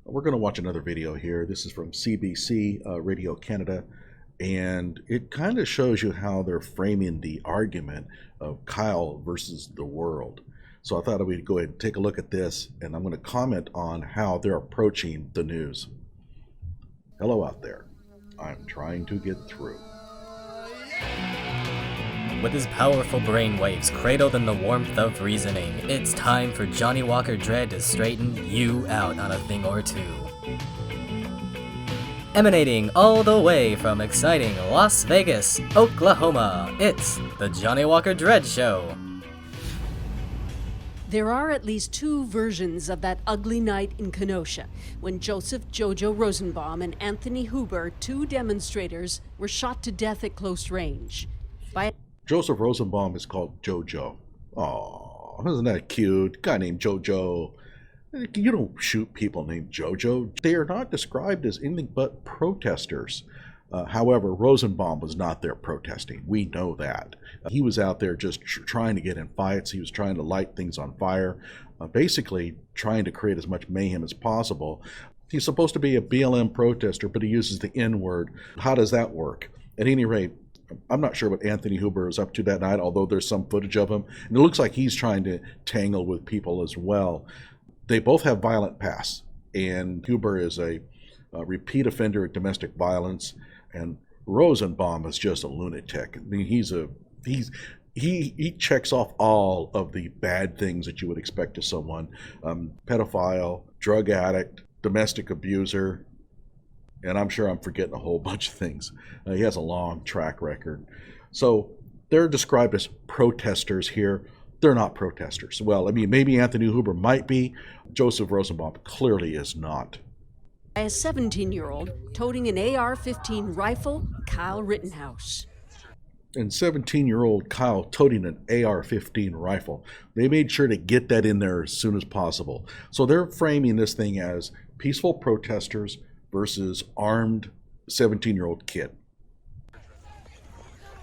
We're going to watch another video here. This is from CBC Radio Canada, and it kind of shows you how they're framing the argument of Kyle versus the world. So I thought we'd go ahead and take a look at this, and I'm going to comment on how they're approaching the news. Hello out there. I'm trying to get through. With his powerful brainwaves cradled in the warmth of reasoning, it's time for Johnnie Walker Dread to straighten you out on a thing or two. Emanating all the way from exciting Las Vegas, Oklahoma, it's the Johnnie Walker Dread Show. There are at least two versions of that ugly night in Kenosha, when Joseph Jojo Rosenbaum and Anthony Huber, two demonstrators, were shot to death at close range. Joseph Rosenbaum is called Jojo. Aw, isn't that cute? Guy named Jojo. You don't shoot people named Jojo. They are not described as anything but protesters. However, Rosenbaum was not there protesting. We know that. He was out there just trying to get in fights. He was trying to light things on fire, basically trying to create as much mayhem as possible. He's supposed to be a BLM protester, but he uses the N-word. How does that work? At any rate, I'm not sure what Anthony Huber is up to that night, although there's some footage of him. And it looks like he's trying to tangle with people as well. They both have violent pasts, and Huber is a repeat offender of domestic violence, and Rosenbaum is just a lunatic. I mean, he checks off all of the bad things that you would expect of someone: pedophile, drug addict, domestic abuser. And I'm sure I'm forgetting a whole bunch of things. He has a long track record. So they're described as protesters here. They're not protesters. Well, I mean, maybe Anthony Huber might be. Joseph Rosenbaum clearly is not. By a 17-year-old toting an AR-15 rifle, Kyle Rittenhouse. And 17-year-old Kyle toting an AR-15 rifle. They made sure to get that in there as soon as possible. So they're framing this thing as peaceful protesters versus armed 17-year-old kid.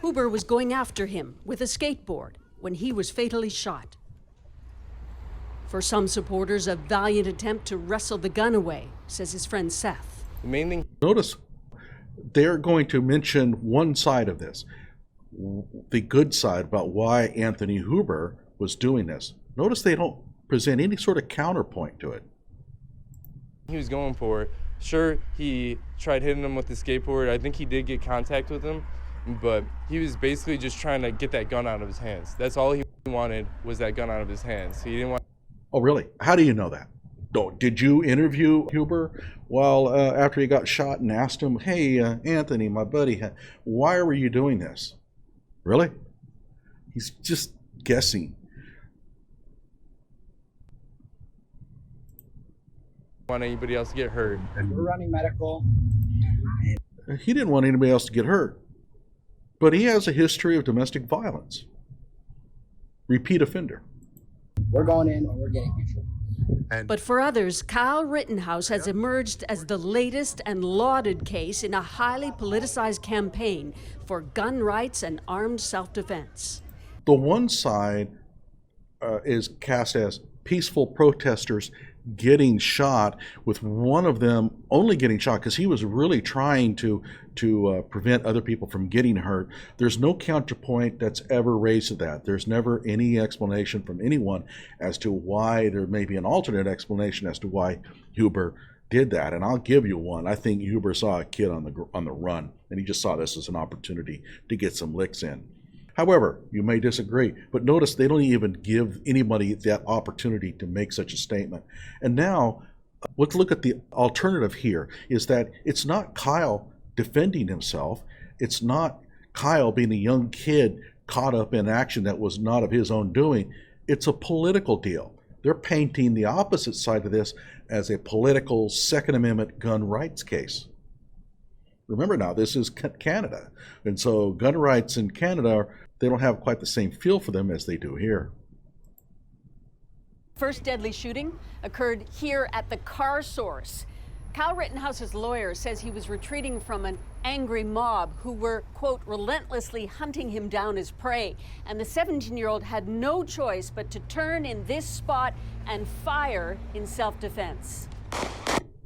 Huber was going after him with a skateboard when he was fatally shot. For some supporters, a valiant attempt to wrestle the gun away, says his friend Seth. The main thing. Notice they're going to mention one side of this, the good side about why Anthony Huber was doing this. Notice they don't present any sort of counterpoint to it. He was going for it. Sure, he tried hitting him with the skateboard. I think he did get contact with him, but he was basically just trying to get that gun out of his hands. That's all he wanted, was that gun out of his hands. He didn't want. Oh, really? How do you know that? Did you interview Huber after he got shot and asked him, "Hey, Anthony, my buddy, why were you doing this?" Really? He's just guessing. Want anybody else to get hurt. We're running medical. He didn't want anybody else to get hurt, but he has a history of domestic violence. Repeat offender. We're going in and we're getting pictures. But for others, Kyle Rittenhouse has emerged as the latest and lauded case in a highly politicized campaign for gun rights and armed self-defense. The one side is cast as peaceful protesters getting shot, with one of them only getting shot because he was really trying to prevent other people from getting hurt. There's no counterpoint that's ever raised to that. There's never any explanation from anyone as to why. There may be an alternate explanation as to why Huber did that, and I'll give you one. I think Huber saw a kid on the run, and he just saw this as an opportunity to get some licks in. However, you may disagree, but notice they don't even give anybody that opportunity to make such a statement. And now, let's look at the alternative here, is that it's not Kyle defending himself. It's not Kyle being a young kid caught up in action that was not of his own doing. It's a political deal. They're painting the opposite side of this as a political Second Amendment gun rights case. Remember now, this is Canada. And so gun rights in Canada, they don't have quite the same feel for them as they do here. First deadly shooting occurred here at the car source. Kyle Rittenhouse's lawyer says he was retreating from an angry mob who were, quote, relentlessly hunting him down as prey. And the 17-year-old had no choice but to turn in this spot and fire in self-defense.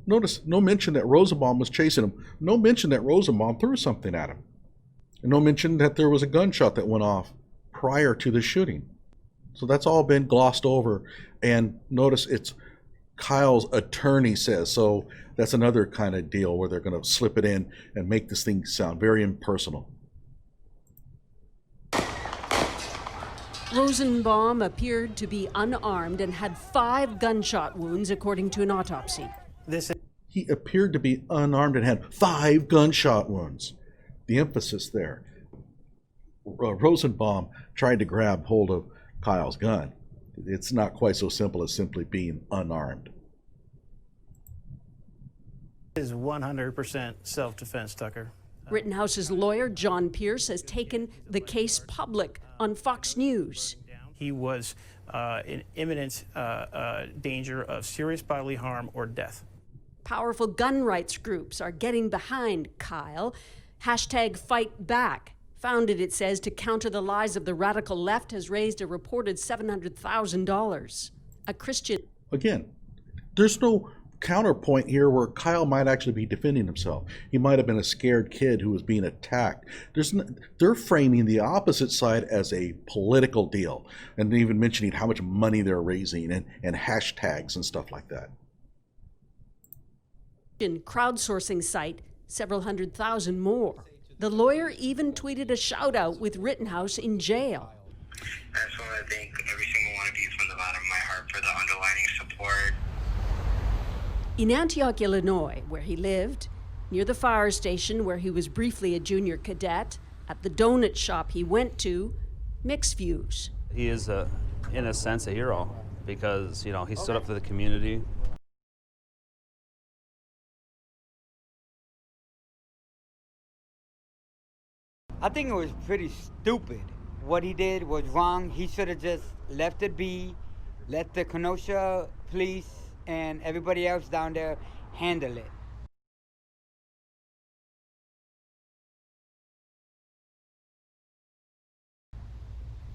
Notice, no mention that Rosenbaum was chasing him. No mention that Rosenbaum threw something at him. And no mention that there was a gunshot that went off prior to the shooting. So that's all been glossed over. And notice it's Kyle's attorney says. So that's another kind of deal where they're going to slip it in and make this thing sound very impersonal. Rosenbaum appeared to be unarmed and had 5 gunshot wounds, according to an autopsy. He appeared to be unarmed and had 5 gunshot wounds. The emphasis there. Rosenbaum tried to grab hold of Kyle's gun. It's not quite so simple as simply being unarmed. Is 100% self-defense, Tucker. Rittenhouse's lawyer, John Pierce, has taken the case public on Fox News. He was in imminent danger of serious bodily harm or death. Powerful gun rights groups are getting behind Kyle. Hashtag Fight Back, founded, it says, to counter the lies of the radical left, has raised a reported $700,000. A Christian... Again, there's no counterpoint here where Kyle might actually be defending himself. He might have been a scared kid who was being attacked. They're framing the opposite side as a political deal, and even mentioning how much money they're raising and hashtags and stuff like that. Crowdsourcing site, several $100,000 more. The lawyer even tweeted a shout out with Rittenhouse in jail. I just want to thank every single one of you from the bottom of my heart for the underlining support. In Antioch, Illinois, where he lived, near the fire station where he was briefly a junior cadet, at the donut shop he went to, mixed views. He is, in a sense, a hero because, you know, he stood up for the community. I think it was pretty stupid. What he did was wrong. He should have just left it be, let the Kenosha police and everybody else down there handle it.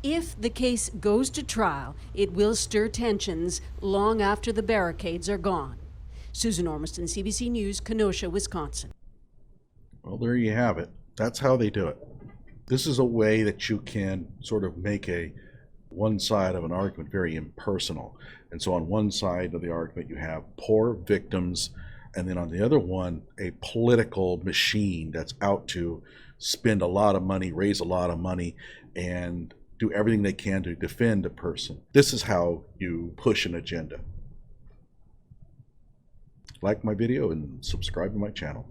If the case goes to trial, it will stir tensions long after the barricades are gone. Susan Ormiston, CBC News, Kenosha, Wisconsin. Well, there you have it. That's how they do it. This is a way that you can sort of make one side of an argument very impersonal. And so on one side of the argument you have poor victims, and then on the other one, a political machine that's out to spend a lot of money, raise a lot of money, and do everything they can to defend a person. This is how you push an agenda. Like my video and subscribe to my channel.